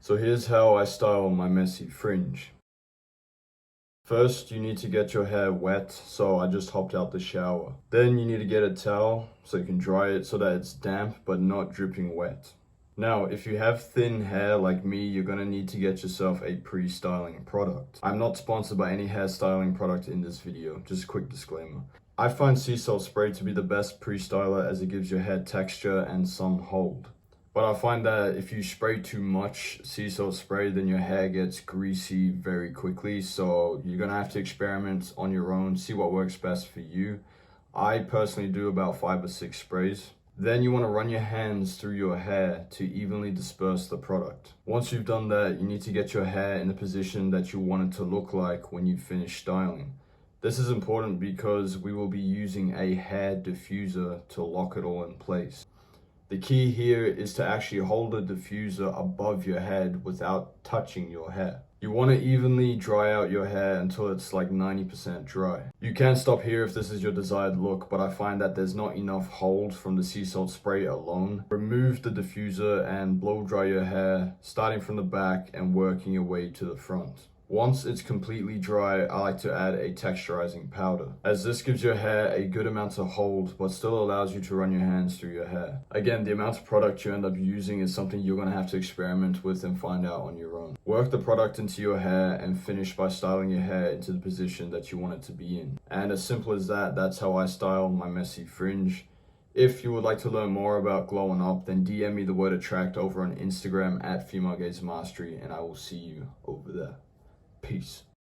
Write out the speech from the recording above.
So here's how I style my messy fringe. First, you need to get your hair wet, so I just hopped out the shower. Then you need to get a towel so you can dry it so that it's damp but not dripping wet. Now, if you have thin hair like me, you're gonna need to get yourself a pre-styling product. I'm not sponsored by any hairstyling product in this video, just a quick disclaimer. I find sea salt spray to be the best pre-styler as it gives your hair texture and some hold. But I find that if you spray too much sea salt spray, then your hair gets greasy very quickly. So you're gonna have to experiment on your own, see what works best for you. I personally do about 5 or 6 sprays. Then you want to run your hands through your hair to evenly disperse the product. Once you've done that, you need to get your hair in the position that you want it to look like when you finish styling. This is important because we will be using a hair diffuser to lock it all in place. The key here is to actually hold the diffuser above your head without touching your hair. You want to evenly dry out your hair until it's like 90% dry. You can stop here if this is your desired look, but I find that there's not enough hold from the sea salt spray alone. Remove the diffuser and blow dry your hair, starting from the back and working your way to the front. Once it's completely dry, I like to add a texturizing powder, as this gives your hair a good amount of hold but still allows you to run your hands through your hair. Again, the amount of product you end up using is something you're going to have to experiment with and find out on your own. Work the product into your hair and finish by styling your hair into the position that you want it to be in. And as simple as that, that's how I style my messy fringe. If you would like to learn more about glowing up, then DM me the word attract over on Instagram at FemaleGazeMastery, and I will see you over there. Peace.